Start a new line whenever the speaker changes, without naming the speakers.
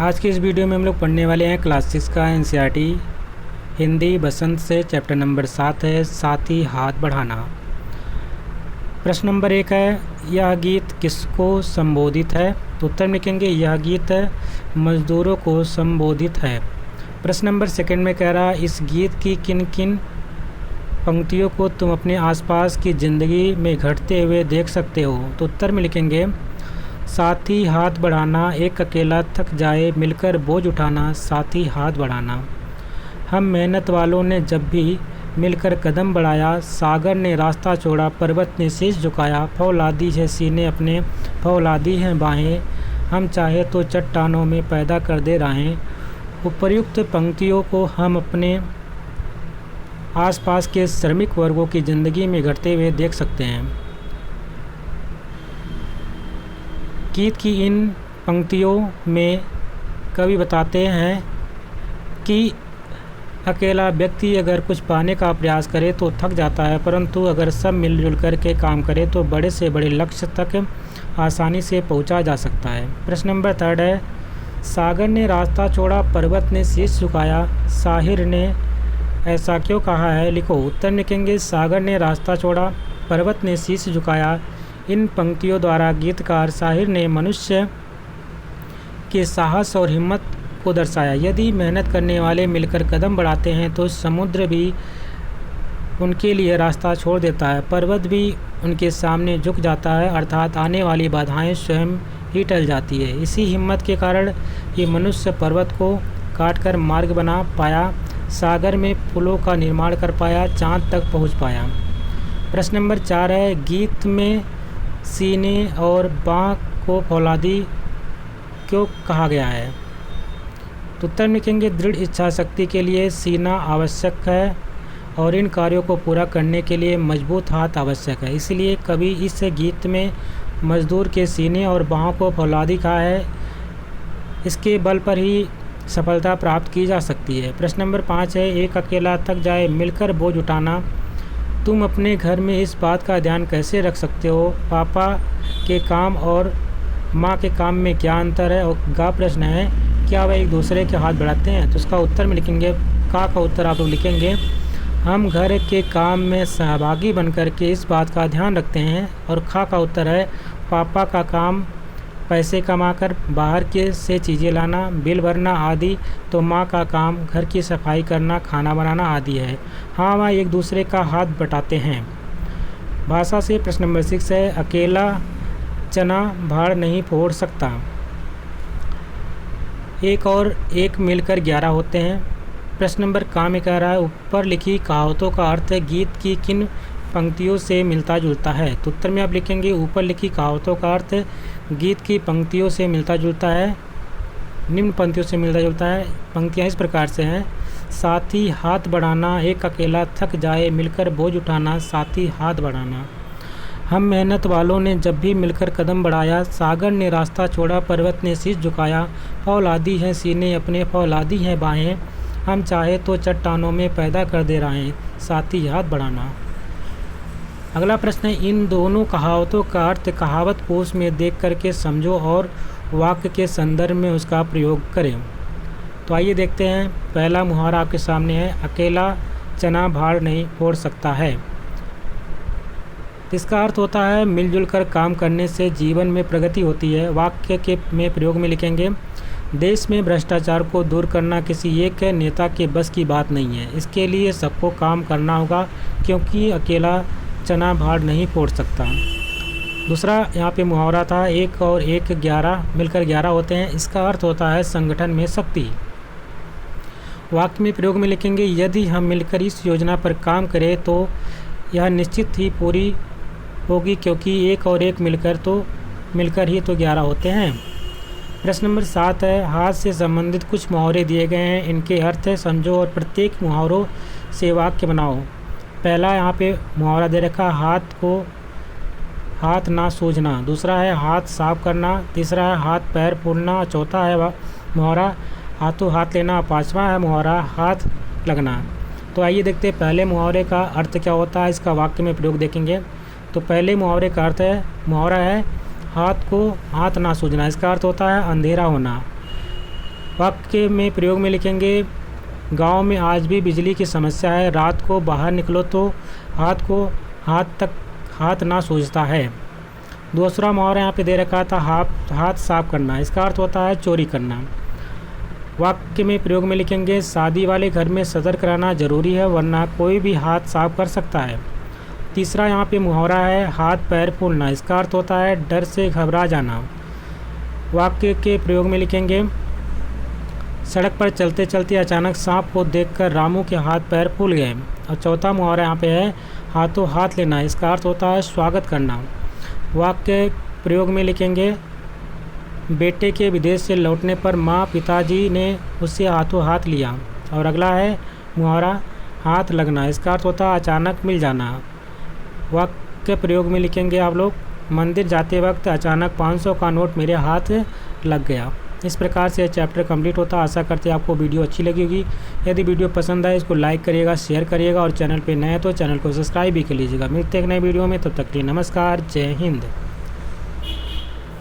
आज की इस वीडियो में हम लोग पढ़ने वाले हैं क्लास 6 का एनसीईआरटी हिंदी बसंत से चैप्टर नंबर 7 है साथ ही हाथ बढ़ाना। प्रश्न नंबर 1 है, यह गीत किसको संबोधित है? तो उत्तर में लिखेंगे यह गीत मजदूरों को संबोधित है। प्रश्न नंबर 2 में कह रहा है, इस गीत की किन किन पंक्तियों को तुम अपने आसपास की ज़िंदगी में घटते हुए देख सकते हो? तो उत्तर में लिखेंगे साथी हाथ बढ़ाना, एक अकेला थक जाए मिलकर बोझ उठाना, साथी हाथ बढ़ाना। हम मेहनत वालों ने जब भी मिलकर कदम बढ़ाया, सागर ने रास्ता छोड़ा पर्वत ने शीश झुकाया, फौलादी है सीने अपने फौलादी हैं बाहें, हम चाहे तो चट्टानों में पैदा कर दे राहें। उपर्युक्त पंक्तियों को हम अपने आसपास के श्रमिक वर्गों की ज़िंदगी में घटते हुए देख सकते हैं। गीत की इन पंक्तियों में कवि बताते हैं कि अकेला व्यक्ति अगर कुछ पाने का प्रयास करे तो थक जाता है, परंतु अगर सब मिलजुल कर के काम करे तो बड़े से बड़े लक्ष्य तक आसानी से पहुंचा जा सकता है। प्रश्न नंबर 3 है, सागर ने रास्ता छोड़ा पर्वत ने शीश झुकाया, साहिर ने ऐसा क्यों कहा है? लिखो। उत्तर लिखेंगे सागर ने रास्ता छोड़ा पर्वत ने शीश झुकाया। इन पंक्तियों द्वारा गीतकार साहिर ने मनुष्य के साहस और हिम्मत को दर्शाया। यदि मेहनत करने वाले मिलकर कदम बढ़ाते हैं तो समुद्र भी उनके लिए रास्ता छोड़ देता है, पर्वत भी उनके सामने झुक जाता है, अर्थात आने वाली बाधाएं स्वयं ही टल जाती है। इसी हिम्मत के कारण ये मनुष्य पर्वत को काटकर मार्ग बना पाया, सागर में पुलों का निर्माण कर पाया, चाँद तक पहुँच पाया। प्रश्न नंबर 4 है, गीत में सीने और बाँह को फौलादी क्यों कहा गया है? तो उत्तर लिखेंगे दृढ़ इच्छा शक्ति के लिए सीना आवश्यक है और इन कार्यों को पूरा करने के लिए मजबूत हाथ आवश्यक है। इसलिए कवि इस गीत में मजदूर के सीने और बाहों को फौलादी कहा है। इसके बल पर ही सफलता प्राप्त की जा सकती है। प्रश्न नंबर 5 है, एक अकेला थक जाए मिलकर बोझ उठाना। तुम अपने घर में इस बात का ध्यान कैसे रख सकते हो? पापा के काम और माँ के काम में क्या अंतर है? और का प्रश्न है, क्या वह एक दूसरे के हाथ बढ़ाते हैं? तो इसका उत्तर में लिखेंगे का उत्तर आप लोग लिखेंगे हम घर के काम में सहभागी बनकर के इस बात का ध्यान रखते हैं। और खा का उत्तर है पापा का काम पैसे कमाकर बाहर के से चीज़ें लाना, बिल भरना आदि, तो माँ का काम घर की सफाई करना, खाना बनाना आदि है। हाँ, वह एक दूसरे का हाथ बटाते हैं। भाषा से प्रश्न नंबर 6 है, अकेला चना भाड़ नहीं फोड़ सकता। एक और एक मिलकर 11 होते हैं। प्रश्न नंबर का में कह रहा है, ऊपर लिखी कहावतों का अर्थ गीत की किन पंक्तियों से मिलता जुलता है? तो उत्तर में आप लिखेंगे ऊपर लिखी कहावतों का अर्थ गीत की पंक्तियों से मिलता जुलता है, निम्न पंक्तियों से मिलता जुलता है। पंक्तियाँ इस प्रकार से हैं, साथी हाथ बढ़ाना, एक अकेला थक जाए मिलकर बोझ उठाना, साथी हाथ बढ़ाना। हम मेहनत वालों ने जब भी मिलकर कदम बढ़ाया, सागर ने रास्ता छोड़ा पर्वत ने शीश झुकाया, फौलादी हैं सीने अपने फौलादी हैं बाहें, हम चाहे तो चट्टानों में पैदा कर दे राहें, साथी हाथ बढ़ाना। अगला प्रश्न है, इन दोनों कहावतों का अर्थ कहावत कोश में देख करके समझो और वाक्य के संदर्भ में उसका प्रयोग करें। तो आइए देखते हैं। पहला मुहावरा आपके सामने है, अकेला चना भाड़ नहीं फोड़ सकता है। इसका अर्थ होता है मिलजुल कर काम करने से जीवन में प्रगति होती है। वाक्य के में प्रयोग में लिखेंगे, देश में भ्रष्टाचार को दूर करना किसी एक नेता के बस की बात नहीं है, इसके लिए सबको काम करना होगा क्योंकि अकेला चना भाड़ नहीं फोड़ सकता। दूसरा यहाँ पे मुहावरा था, एक और एक 11 मिलकर 11 होते हैं। इसका अर्थ होता है संगठन में शक्ति। वाक्य में प्रयोग में लिखेंगे, यदि हम मिलकर इस योजना पर काम करें तो यह निश्चित ही पूरी होगी क्योंकि एक और एक मिलकर ही तो 11 होते हैं। प्रश्न नंबर 7 है, हाथ से संबंधित कुछ मुहावरे दिए गए हैं, इनके अर्थ समझो और प्रत्येक मुहावरों से वाक्य बनाओ। पहला यहाँ पे मुहावरा दे रखा, हाथ ना सूझना। दूसरा है हाथ साफ करना। तीसरा है हाथ पैर फूलना। चौथा है मुहावरा हाथों हाथ लेना। पांचवा है मुहावरा हाथ लगना। तो आइए देखते हैं पहले मुहावरे का अर्थ क्या होता है, इसका वाक्य में प्रयोग देखेंगे। तो पहले मुहावरे का अर्थ है, मुहावरा है हाथ को हाथ ना सूझना। इसका अर्थ होता है अंधेरा होना। वाक्य में प्रयोग में लिखेंगे गांव में आज भी बिजली की समस्या है, रात को बाहर निकलो तो हाथ ना सूझता है। दूसरा मुहावरा यहाँ पे दे रखा था हाथ साफ करना, इसका अर्थ होता है चोरी करना। वाक्य में प्रयोग में लिखेंगे शादी वाले घर में सतर्क रहना जरूरी है वरना कोई भी हाथ साफ कर सकता है। तीसरा यहाँ पे मुहावरा है हाथ पैर फूलना, इसका अर्थ होता है डर से घबरा जाना। वाक्य के प्रयोग में लिखेंगे सड़क पर चलते चलते अचानक सांप को देखकर रामू के हाथ पैर फूल गए। और चौथा मुहावरा यहाँ पे है हाथों हाथ लेना, इसका अर्थ होता है स्वागत करना। वाक्य प्रयोग में लिखेंगे बेटे के विदेश से लौटने पर माँ पिताजी ने उससे हाथों हाथ लिया। और अगला है मुहावरा हाथ लगना, इसका अर्थ होता है अचानक मिल जाना। वाक्य प्रयोग में लिखेंगे आप लोग मंदिर जाते वक्त अचानक 500 का नोट मेरे हाथ लग गया। इस प्रकार से चैप्टर कंप्लीट होता है। आशा करते हैं आपको वीडियो अच्छी लगी होगी। यदि वीडियो पसंद आए इसको लाइक करिएगा, शेयर करिएगा और चैनल पे नए तो चैनल को सब्सक्राइब भी कर लीजिएगा। मिलते हैं एक नए वीडियो में, तब तक के लिए नमस्कार, जय हिंद।